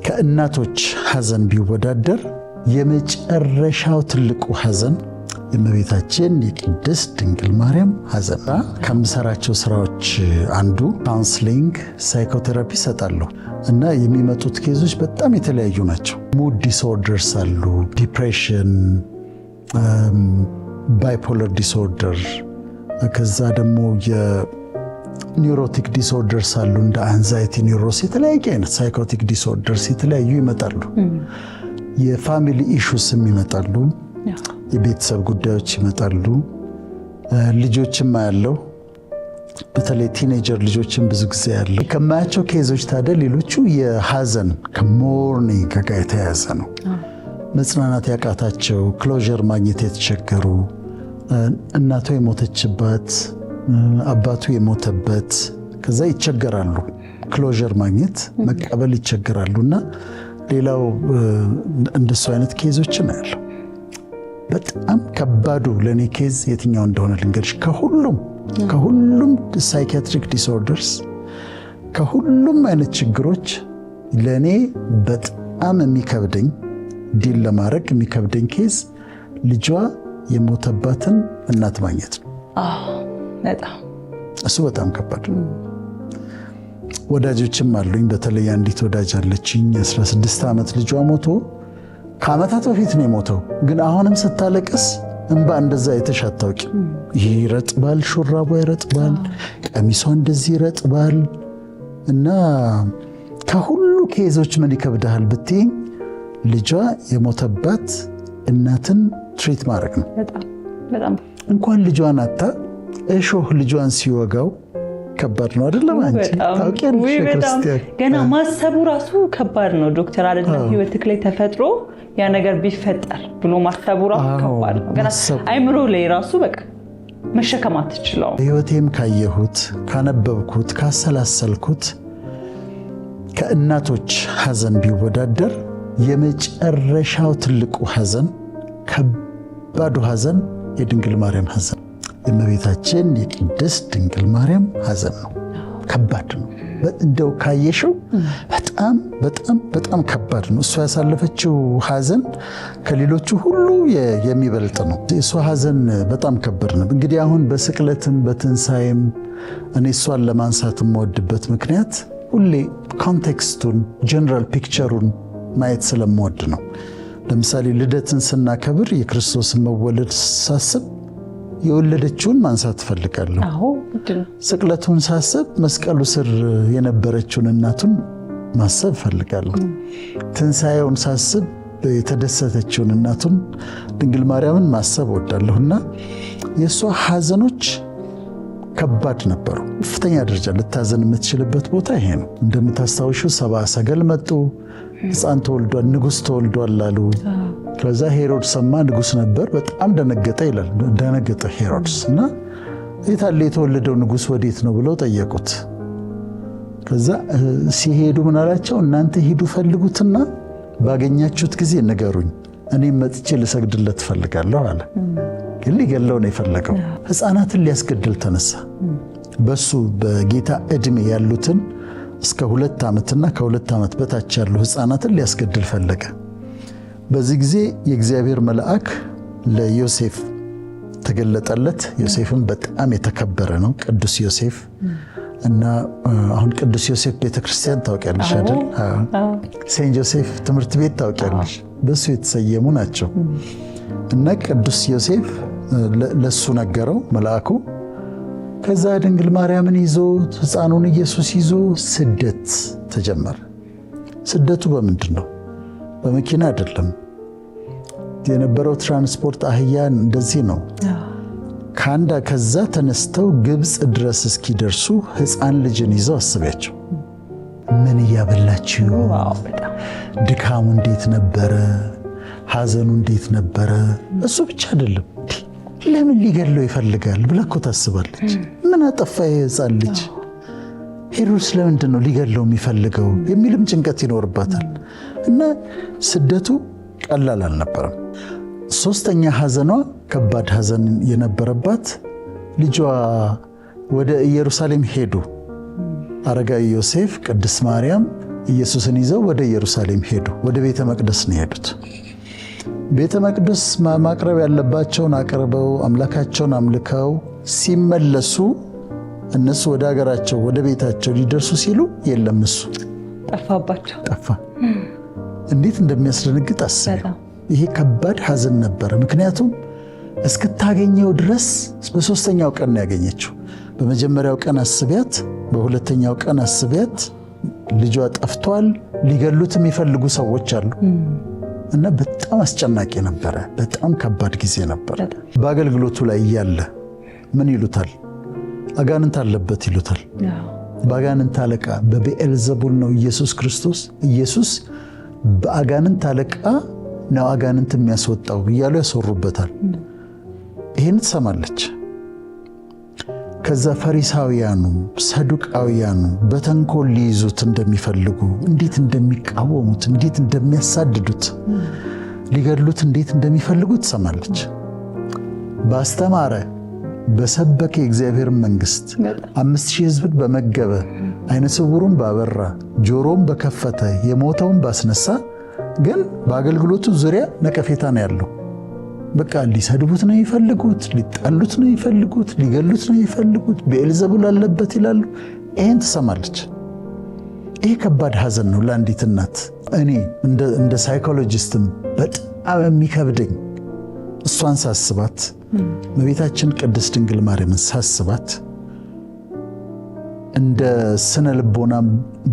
ከእናቶች ሐዘን ቢወዳደር የመጨረሻው ትልቁ ሐዘን የእመቤታችን የቅድስት ድንግል ማርያም ሐዘን። ከምሰራቸው ስራዎች አንዱ ካውንስሊንግ ሳይኮቴራፒ ሰጣለሁ እና የሚመጡት ኬዞች በጣም የተለያዩ ናቸው። ሙድ ዲስኦርደርስ አሉ፣ ዲፕሬሽን፣ ባይፖለር ዲስኦርደር፣ ከዛ ደግሞ የኒውሮቲክ ዲስኦርደርስ አሉ እንደ አንዛይቲ ኒውሮስ፣ የተለያየ አይነት ሳይኮቲክ ዲስኦርደርስ የተለያዩ ይመጣሉ። የፋሚሊ ኢሹስም ይመጣሉ፣ የቤተሰብ ጉዳዮች ይመጣሉ። ልጆችም ያለው በተለይ ቲኔጀር ልጆችም ብዙ ጊዜ ያለው ከማያቸው ኬዞች ታዲያ ሌሎቹ የሐዘን ከሞርኒንግ ጋር የተያያዘ ነው። መጽናናት ያቃታቸው፣ ክሎዥር ማግኘት የተቸገሩ፣ እናቷ የሞተችባት፣ አባቱ የሞተበት፣ ከዛ ይቸገራሉ። ክሎዥር ማግኘት መቀበል ይቸገራሉና ሌላው እንደሱ አይነት ኬዞች ነው ያለው። በጣም ከባዱ ለኔ ኬዝ የትኛው እንደሆነ ልንገርሽ። ከሁሉም ሳይኪያትሪክ ዲስኦርደርስ ከሁሉም አይነት ችግሮች ለኔ በጣም የሚከብደኝ ዲል ለማድረግ የሚከብደኝ ኬዝ ልጇ የሞተባትን እናት ማግኘት ነው። እሱ በጣም ከባድ ነው። ወዳጆችም አሉኝ። በተለይ አንዲት ወዳጅ አለችኝ 16 ዓመት ልጇ ሞቶ ከዓመታት በፊት ነው የሞተው። ግን አሁንም ስታለቅስ እንባ እንደዛ የተሻታውቂ ይረጥባል፣ ሹራቧ ይረጥባል፣ ቀሚሷ እንደዚህ ይረጥባል። እና ከሁሉ ኬዞች ምን ይከብዳል ብትይኝ ልጇ የሞተባት እናትን ትሪት ማድረግ ነው። በጣም እንኳን ልጇን አታ እሾህ ልጇን ሲወጋው ከባድ ነው አይደለም? አንቺ ታውቂያለሽ ክርስቲያን ገና ማሰቡ ራሱ ከባድ ነው ዶክተር። አይደለም ህይወትክ ላይ ተፈጥሮ ያ ነገር ቢፈጠር ብሎ ማሰቡ ራሱ ከባድ ነው። ገና አይምሮ ላይ ራሱ በቃ መሸከም አትችለው። ህይወቴም ካየሁት፣ ካነበብኩት፣ ካሰላሰልኩት ከእናቶች ሐዘን ቢወዳደር የመጨረሻው ትልቁ ሐዘን፣ ከባዱ ሐዘን የድንግል ማርያም ሐዘን፣ የእመቤታችን የቅድስት ድንግል ማርያም ሐዘን ነው። ከባድ ነው። እንደው ካየሽው በጣም በጣም በጣም ከባድ ነው። እሷ ያሳለፈችው ሐዘን ከሌሎቹ ሁሉ የሚበልጥ ነው። እሷ ሐዘን በጣም ከባድ ነው። እንግዲህ አሁን በስቅለትም በትንሣኤም እኔ እሷን ለማንሳት የምወድበት ምክንያት ሁሌ ኮንቴክስቱን ጀነራል ፒክቸሩን ማየት ስለምወድ ነው። ለምሳሌ ልደትን ስናከብር የክርስቶስን መወለድ ሳስብ የወለደችውን ማንሳት ፈልጋለሁ። ስቅለቱን ሳስብ መስቀሉ ስር የነበረችውን እናቱን ማሰብ ፈልጋለሁ። ትንሣኤውን ሳስብ የተደሰተችውን እናቱን ድንግል ማርያምን ማሰብ ወዳለሁና የእሷ ሐዘኖች ከባድ ነበሩ። ከፍተኛ ደረጃ ልታዘን የምትችልበት ቦታ ይሄ ነው። እንደምታስታውሹ ሰብአ ሰገል መጡ። ሕፃን ተወልዷል፣ ንጉሥ ተወልዷል አሉ። ከዛ ሄሮድስ ሰማ፣ ንጉሥ ነበር፣ በጣም ደነገጠ ይላል። ደነገጠ ሄሮድስ እና የታለ የተወለደው ንጉሥ ወዴት ነው ብለው ጠየቁት። ከዛ ሲሄዱ ምን አላቸው? እናንተ ሂዱ ፈልጉትና ባገኛችሁት ጊዜ ንገሩኝ፣ እኔም መጥቼ ልሰግድለት ፈልጋለሁ አለ። ግን ሊገለው ነው የፈለገው። ሕፃናትን ሊያስገድል ተነሳ። በሱ በጌታ ዕድሜ ያሉትን እስከ 2 ዓመትና ከ2 ዓመት በታች ያሉ ሕፃናትን ሊያስገድል ፈለገ። በዚህ ጊዜ የእግዚአብሔር መልአክ ለዮሴፍ ተገለጠለት። ዮሴፍም በጣም የተከበረ ነው፣ ቅዱስ ዮሴፍ እና አሁን ቅዱስ ዮሴፍ ቤተክርስቲያን ታውቂያለሽ አይደል? ሴንት ጆሴፍ ትምህርት ቤት ታውቂያለሽ? በሱ የተሰየሙ ናቸው። እና ቅዱስ ዮሴፍ ለሱ ነገረው መልአኩ። ከዛ ድንግል ማርያምን ይዞ ሕፃኑን ኢየሱስ ይዞ ስደት ተጀመረ። ስደቱ በምንድን ነው? በመኪና አይደለም የነበረው ትራንስፖርት አህያ እንደዚህ ነው። ከዛ ተነስተው ግብፅ ድረስ እስኪደርሱ ሕፃን ልጅን ይዘው አስቢያቸው። ምን እያበላችሁ፣ ድካሙ እንዴት ነበረ፣ ሐዘኑ እንዴት ነበረ። እሱ ብቻ አይደለም ለምን ሊገለው ይፈልጋል ብላ እኮ ታስባለች። ምን አጠፋ የሕፃን ልጅ? ሄሮድስ ለምንድን ነው ሊገለው የሚፈልገው የሚልም ጭንቀት ይኖርባታል። እና ስደቱ ቀላል አልነበረም። ሶስተኛ ሐዘኗ ከባድ ሐዘን የነበረባት ልጇ ወደ ኢየሩሳሌም ሄዱ። አረጋዊ ዮሴፍ፣ ቅድስት ማርያም ኢየሱስን ይዘው ወደ ኢየሩሳሌም ሄዱ። ወደ ቤተ መቅደስ ነው የሄዱት። ቤተ መቅደስ ማቅረብ ያለባቸውን አቅርበው አምላካቸውን አምልከው ሲመለሱ እነሱ ወደ ሀገራቸው ወደ ቤታቸው ሊደርሱ ሲሉ የለም እሱ ጠፋባቸው። ጠፋ። እንዴት እንደሚያስደነግጥ አስበው። ይሄ ከባድ ሐዘን ነበረ። ምክንያቱም እስክታገኘው ድረስ በሶስተኛው ቀን ነው ያገኘችው። በመጀመሪያው ቀን አስቢያት፣ በሁለተኛው ቀን አስቢያት። ልጇ ጠፍቷል። ሊገሉት የሚፈልጉ ሰዎች አሉ እና በጣም አስጨናቂ ነበረ። በጣም ከባድ ጊዜ ነበር። በአገልግሎቱ ላይ እያለ ምን ይሉታል? አጋንንት አለበት ይሉታል። በአጋንንት አለቃ በብዔልዘቡል ነው ኢየሱስ ክርስቶስ። ኢየሱስ በአጋንንት አለቃ ነው አጋንንት የሚያስወጣው እያሉ ያስወሩበታል። ይህን ትሰማለች። ከዛ ፈሪሳውያኑ ሰዱቃውያኑ በተንኮል ሊይዙት እንደሚፈልጉ፣ እንዴት እንደሚቃወሙት፣ እንዴት እንደሚያሳድዱት፣ ሊገድሉት እንዴት እንደሚፈልጉ ትሰማለች። ባስተማረ በሰበከ የእግዚአብሔር መንግስት 5000 ሕዝብን በመገበ አይነ ስውሩን ባበራ ጆሮም በከፈተ የሞተውን ባስነሳ ግን በአገልግሎቱ ዙሪያ ነቀፌታ ነው ያለው። በቃ ሊሰድቡት ነው ይፈልጉት፣ ሊጣሉት ነው ይፈልጉት፣ ሊገሉት ነው ይፈልጉት። ብዔልዘቡል አለበት ይላሉ። ይሄን ትሰማለች። ይሄ ከባድ ሐዘን ነው ለአንዲት እናት። እኔ እንደ ሳይኮሎጂስትም በጣም የሚከብደኝ እሷን ሳስባት፣ እመቤታችን ቅድስት ድንግል ማርያምን ሳስባት፣ እንደ ስነ ልቦና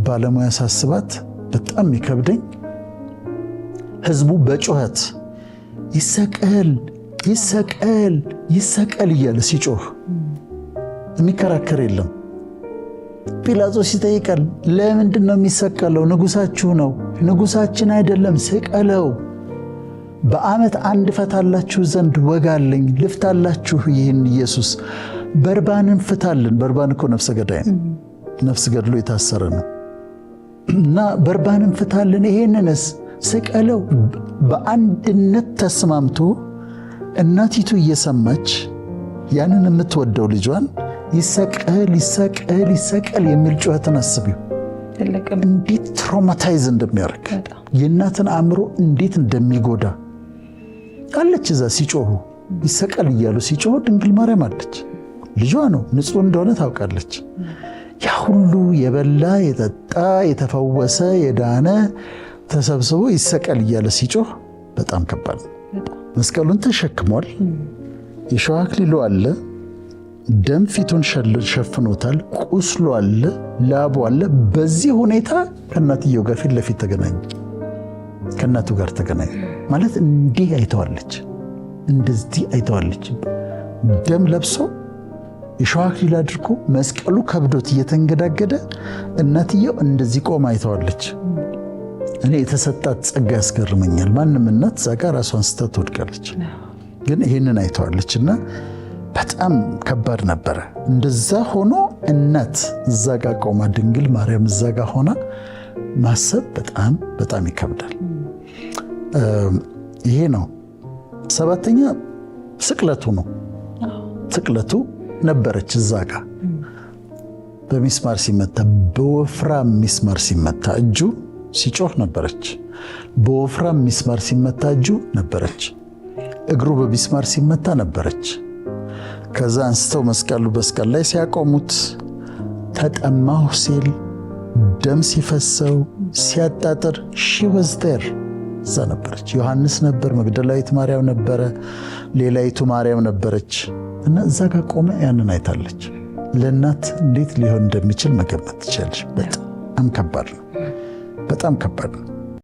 ባለሙያ ሳስባት በጣም የሚከብደኝ ህዝቡ በጩኸት ይሰቀል ይሰቀል ይሰቀል እያለ ሲጮህ የሚከራከር የለም። ጲላጦስ ይጠይቃል፣ ለምንድን ነው የሚሰቀለው? ንጉሳችሁ ነው። ንጉሳችን አይደለም፣ ስቀለው። በዓመት አንድ ፈታላችሁ ዘንድ ወጋለኝ፣ ልፍታላችሁ ይህን ኢየሱስ። በርባንን ፍታልን። በርባን እኮ ነፍሰ ገዳይ ነው፣ ነፍስ ገድሎ የታሰረ ነው። እና በርባንን ፍታልን፣ ይሄንንስ ስቀለው። በአንድነት ተስማምቶ እናቲቱ እየሰማች ያንን የምትወደው ልጇን ይሰቀል ይሰቀል ይሰቀል የሚል ጩኸትን አስቢው። እንዴት ትራውማታይዝ እንደሚያደርግ የእናትን አእምሮ እንዴት እንደሚጎዳ አለች። እዛ ሲጮሁ ይሰቀል እያሉ ሲጮሁ ድንግል ማርያም አለች። ልጇ ነው፣ ንጹሕ እንደሆነ ታውቃለች። ያ ሁሉ የበላ የጠጣ የተፈወሰ የዳነ ተሰብስቦ ይሰቀል እያለ ሲጮህ በጣም ከባድ ነው። መስቀሉን ተሸክሟል። የሸዋ አክሊሉ አለ። ደም ፊቱን ሸፍኖታል። ቁስሉ አለ፣ ላቡ አለ። በዚህ ሁኔታ ከእናትየው ጋር ፊት ለፊት ተገናኘ። ከእናቱ ጋር ተገናኘ ማለት እንዲህ አይተዋለች፣ እንደዚህ አይተዋለች። ደም ለብሶ የሸዋ አክሊል አድርጎ መስቀሉ ከብዶት እየተንገዳገደ እናትየው እንደዚህ ቆማ አይተዋለች። እኔ የተሰጣት ጸጋ ያስገርመኛል። ማንም እናት እዛ ጋር ራሷን ስታ ትወድቃለች፣ ግን ይህንን አይተዋለች እና በጣም ከባድ ነበረ። እንደዛ ሆኖ እናት እዛ ጋር ቆማ ድንግል ማርያም እዛ ጋር ሆና ማሰብ በጣም በጣም ይከብዳል። ይሄ ነው። ሰባተኛ ስቅለቱ ነው። ስቅለቱ ነበረች እዛ ጋር በሚስማር ሲመታ፣ በወፍራም ሚስማር ሲመታ እጁ ሲጮህ ነበረች። በወፍራም ሚስማር ሲመታ እጁ ነበረች። እግሩ በሚስማር ሲመታ ነበረች። ከዛ አንስተው መስቀል ላይ ሲያቆሙት ተጠማሁ ሲል ደም ሲፈሰው ሲያጣጥር ሺ ወዝ ዜር እዛ ነበረች። ዮሐንስ ነበር፣ መግደላዊት ማርያም ነበረ፣ ሌላይቱ ማርያም ነበረች እና እዛ ጋር ቆመ ያንን አይታለች። ለእናት እንዴት ሊሆን እንደሚችል መገመት ትችላለች። በጣም ከባድ ነው። በጣም ከባድ ነው።